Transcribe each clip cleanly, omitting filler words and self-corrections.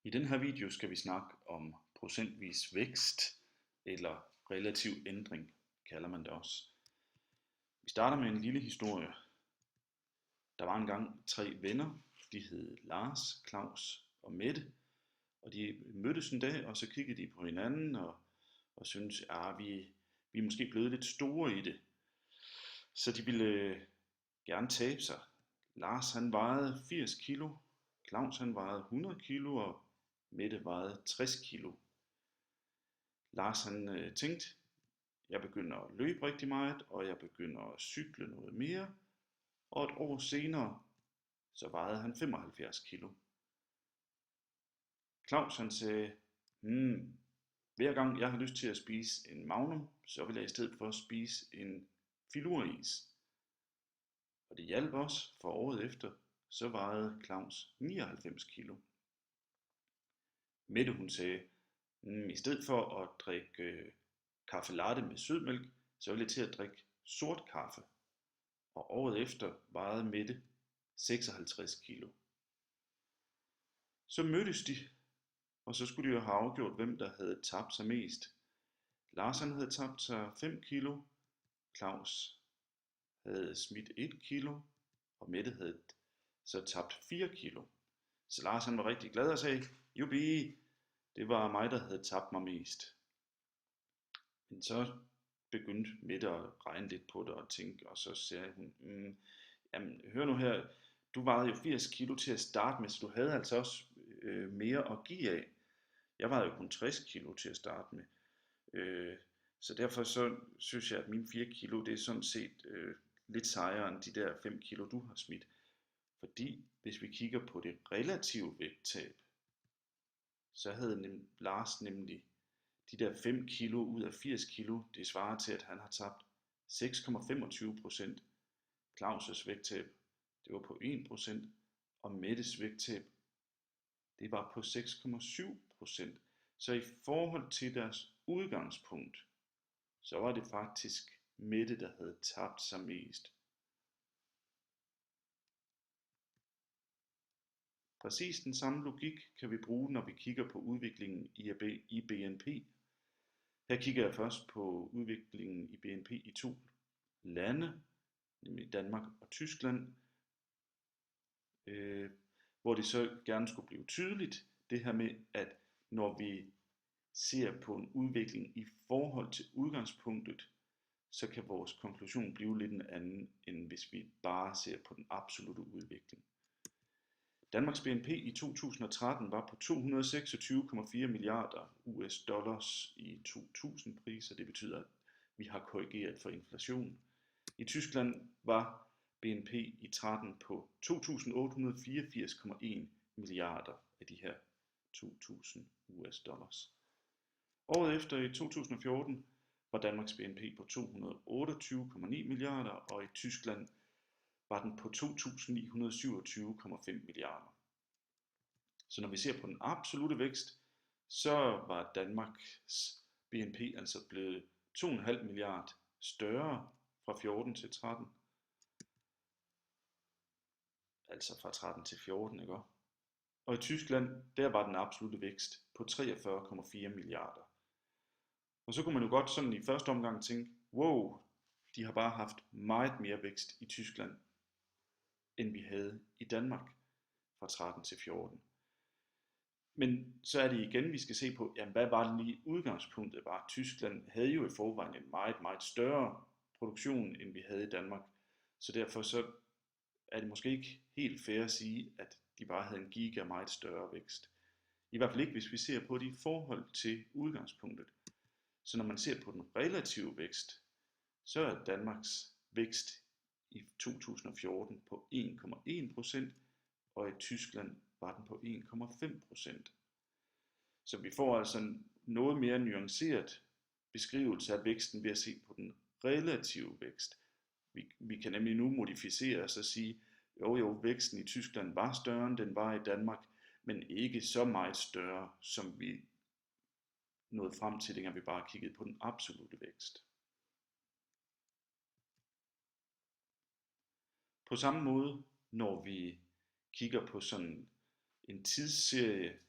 I den her video skal vi snakke om procentvis vækst, eller relativ ændring, kalder man det også. Vi starter med en lille historie. Der var engang 3 venner, de hed Lars, Claus og Mette, og de mødtes en dag, og så kiggede de på hinanden og syntes, at vi er måske blevet lidt store i det. Så de ville gerne tabe sig. Lars han vejede 80 kilo, Claus han vejede 100 kilo, og Mette vejede 60 kilo. Lars han tænkte, jeg begynder at løbe rigtig meget, og jeg begynder at cykle noget mere, og et år senere, så vejede han 75 kilo. Claus han sagde, hver gang jeg har lyst til at spise en Magnum, så vil jeg i stedet for spise en filuris. Og det hjalp også, for året efter, så vejede Claus 99 kilo. Mette hun sagde, i stedet for at drikke kaffe latte med sødmælk, så vil jeg til at drikke sort kaffe. Og året efter vejede Mette 56 kilo. Så mødtes de, og så skulle de jo have afgjort, hvem der havde tabt sig mest. Lars han havde tabt sig 5 kilo, Claus havde smidt 1 kilo, og Mette havde så tabt 4 kilo. Så Lars han var rigtig glad og sagde, jubi, det var mig, der havde tabt mig mest. Men så begyndte Mette at regne lidt på det og tænke, og så sagde hun, jamen hør nu her, du vejede jo 80 kilo til at starte med, så du havde altså også mere at give af. Jeg vejede jo kun 60 kilo til at starte med. Så derfor så synes jeg, at mine 4 kilo, det er sådan set lidt sejere end de der 5 kilo, du har smidt. Fordi hvis vi kigger på det relative vægttab, så havde Lars nemlig de der 5 kilo ud af 80 kilo, det svarer til, at han har tabt 6,25%. Claus' vægttab, det var på 1%, og Mettes vægttab, det var på 6,7%. Så i forhold til deres udgangspunkt, så var det faktisk Mette, der havde tabt sig mest. Præcis den samme logik kan vi bruge, når vi kigger på udviklingen i BNP. Her kigger jeg først på udviklingen i BNP i 2 lande, nemlig Danmark og Tyskland, hvor det så gerne skulle blive tydeligt, det her med, at når vi ser på en udvikling i forhold til udgangspunktet, så kan vores konklusion blive lidt en anden, end hvis vi bare ser på den absolute udvikling. Danmarks BNP i 2013 var på 226,4 milliarder US dollars i 2000 priser. Det betyder, at vi har korrigeret for inflation. I Tyskland var BNP i 13 på 2.884,1 milliarder af de her 2000 US dollars. Året efter i 2014 var Danmarks BNP på 228,9 milliarder, og i Tyskland var den på 2.927,5 milliarder. Så når vi ser på den absolute vækst, så var Danmarks BNP altså blevet 2,5 milliard større fra 14 til 13. Altså fra 13 til 14, ikke? Og i Tyskland, der var den absolute vækst på 43,4 milliarder. Og så kunne man jo godt sådan i første omgang tænke, wow, de har bare haft meget mere vækst i Tyskland, end vi havde i Danmark fra 13 til 14. Men så er det igen, vi skal se på, jamen hvad var det lige udgangspunktet var. Tyskland havde jo i forvejen en meget, meget større produktion, end vi havde i Danmark. Så derfor så er det måske ikke helt fair at sige, at de bare havde en giga meget større vækst. I hvert fald ikke, hvis vi ser på det i forhold til udgangspunktet. Så når man ser på den relative vækst, så er Danmarks vækst i 2014 på 1,1%, og i Tyskland var den på 1,5%. Så vi får altså en noget mere nuanceret beskrivelse af væksten ved at se på den relative vækst. Vi kan nemlig nu modificere os og sige, jo, væksten i Tyskland var større end den var i Danmark, men ikke så meget større, som vi nåede frem til, dengang vi bare kiggede på den absolute vækst. På samme måde, når vi kigger på sådan en tidsserie,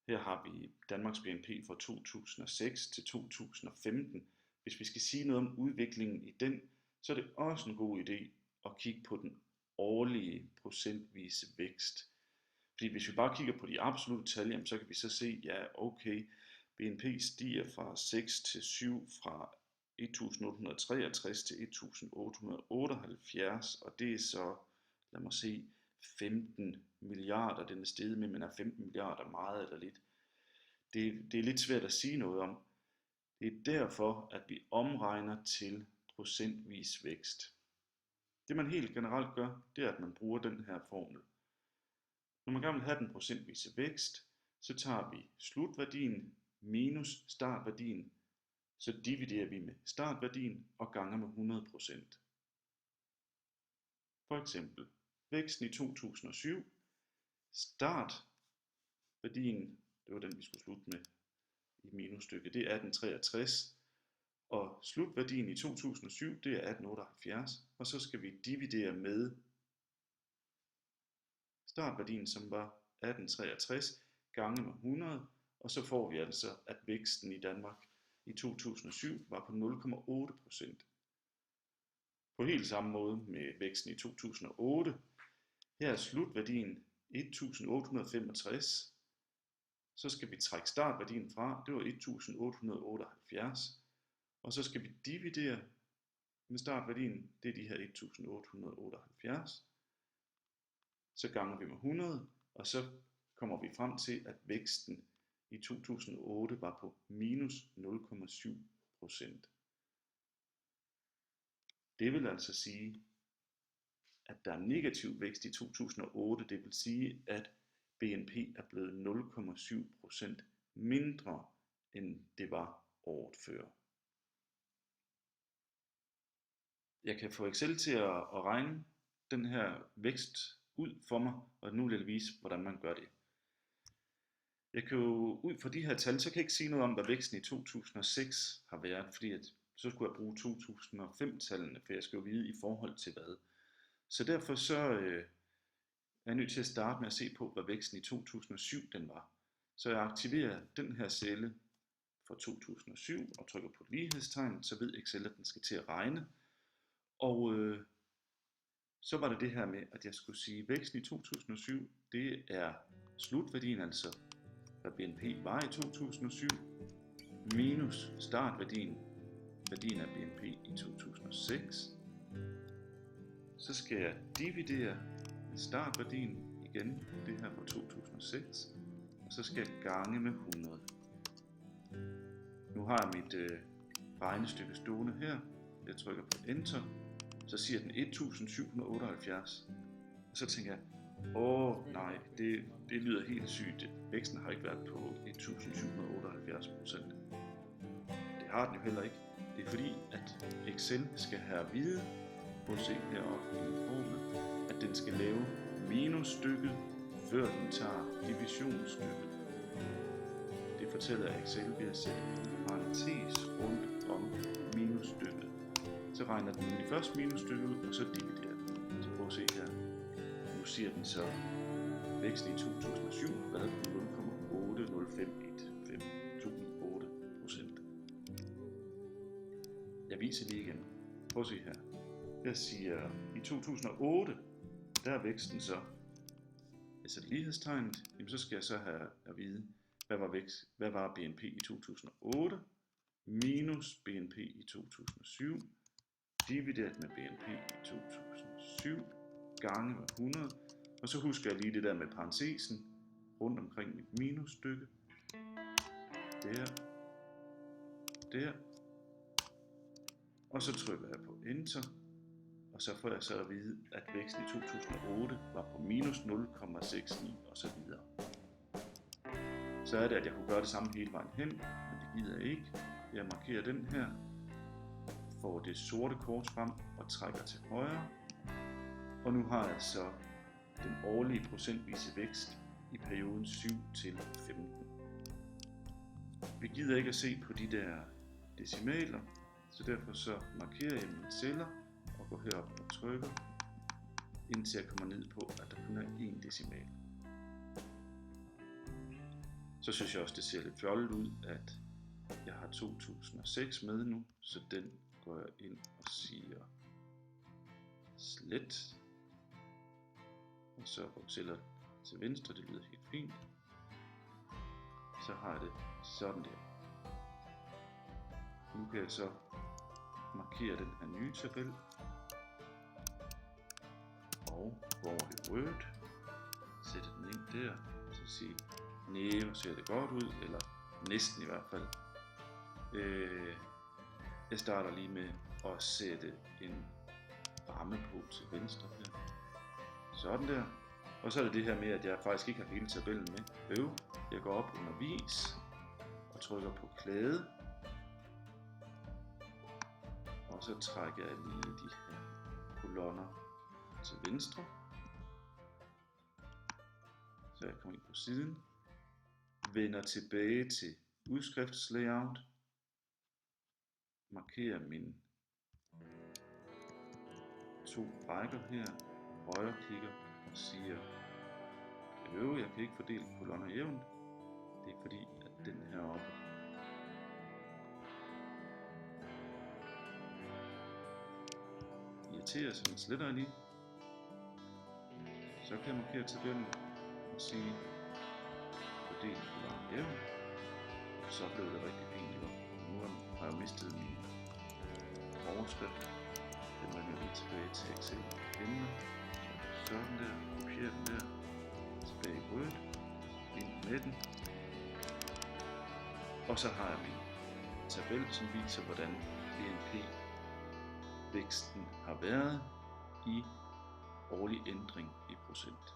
Her har vi Danmarks BNP fra 2006 til 2015. Hvis vi skal sige noget om udviklingen i den, så er det også en god idé at kigge på den årlige procentvise vækst. Fordi hvis vi bare kigger på de absolutte tal, jamen, så kan vi så se, ja okay, BNP stiger fra 6 til 7 fra 1863 til 1878, og det er så, lad mig se, 15 milliarder, den er steget med, men er 15 milliarder meget eller lidt? Det er lidt svært at sige noget om. Det er derfor, at vi omregner til procentvis vækst. Det man helt generelt gør, det er, at man bruger den her formel. Når man gerne vil have den procentvise vækst, så tager vi slutværdien minus startværdien, så dividerer vi med startværdien og ganger med 100%. For eksempel væksten i 2007, startværdien, det var den vi skulle slutte med i minusstykket, det er 1863, og slutværdien i 2007, det er 1878, og så skal vi dividere med startværdien, som var 1863, gange med 100, og så får vi altså, at væksten i Danmark i 2007 var på 0,8%. På helt samme måde med væksten i 2008. Her er slutværdien 1865. Så skal vi trække startværdien fra, det var 1878. Og så skal vi dividere med startværdien, det er de her 1878. Så ganger vi med 100, og så kommer vi frem til, at væksten i 2008 var på minus 0,7%. Det vil altså sige, at der er negativ vækst i 2008, det vil sige, at BNP er blevet 0,7% mindre, end det var året før. Jeg kan få Excel til at regne den her vækst ud for mig, og nu vil jeg vise, hvordan man gør det. Jeg kan jo ud fra de her tal, så kan jeg ikke sige noget om, hvad væksten i 2006 har været, fordi så skulle jeg bruge 2005-tallene, for jeg skal jo vide i forhold til hvad. Så derfor så er jeg nødt til at starte med at se på, hvad væksten i 2007 den var. Så jeg aktiverer den her celle for 2007 og trykker på lighedstegn, så ved Excel, at den skal til at regne. Og så var det her med, at jeg skulle sige, at væksten i 2007, det er slutværdien, altså hvad BNP var i 2007, minus startværdien, værdien af BNP i 2006. Så skal jeg dividere med startværdien igen, det her fra 2006, og så skal jeg gange med 100. Nu har jeg mit regnestykke stående her. Jeg trykker på Enter, så siger den 1778. Og så tænker jeg, nej, det lyder helt sygt. Væksten har ikke været på 1778%. Det har den jo heller ikke. Det er fordi, at Excel skal have at vide, prøv at se heroppe i formel, at den skal lave minusstykket, før den tager divisionsstykket. Det fortæller Excel ved at sætte en parentes rundt om minusstykket. Så regner den nemlig først minusstykket ud, og så dividerer den. Så prøv at se her. Nu siger den så, at væksten i 2007 har været på 0,8051528%. Jeg viser lige igen. Prøv at se her. Jeg siger, i 2008, der er væksten så, jeg sætter lighedstegnet, jamen så skal jeg så have at vide, hvad var BNP i 2008, minus BNP i 2007, divideret med BNP i 2007, gange med 100, og så husker jeg lige det der med parentesen, rundt omkring mit minusstykke, der, og så trykker jeg på Enter, og så får jeg så at vide, at væksten i 2008 var på minus 0,69 og så videre. Så er det, at jeg kunne gøre det samme hele vejen hen, men det gider jeg ikke. Jeg markerer den her, får det sorte kort frem og trækker til højre. Og nu har jeg så den årlige procentvise vækst i perioden 7 til 15. Vi gider ikke at se på de der decimaler, så derfor så markerer jeg mine celler og går herop og trykker, indtil jeg kommer ned på, at der kun er 1 decimal. Så synes jeg også, det ser lidt fjollet ud, at jeg har 2006 med nu, så den går jeg ind og siger slet. Og så roterer til venstre, det lyder helt fint. Så har jeg det sådan der. Nu kan jeg så markere den her nye tabel. Og gå over i Word. Sætte den ind der. Og så sige, næh, hvor ser det godt ud. Eller næsten i hvert fald. Jeg starter lige med at sætte en ramme på til venstre her. Sådan der. Og så er det det her med, at jeg faktisk ikke har hele tabellen med. Jeg går op under vis og trykker på klæde. Og så trækker jeg lige de her kolonner til venstre. Så jeg kommer ind på siden. Vender tilbage til udskriftslayout. Markerer mine 2 rækker her. Højre klikker og siger, jeg kan ikke fordele kolonner jævnt. Det er fordi, at den her oppe irriterer, så den sletter jeg lige. Så kan jeg markere tabellen og sige, fordel kolonner jævnt. Så blev det rigtig fint. Nu har jeg mistet min overskrift. Den vender jeg lige tilbage til Excel. Sådan der, kopierer den der, tilbage i Word, ind med den. Og så har jeg min tabel, som viser, hvordan BNP-væksten har været i årlig ændring i procent.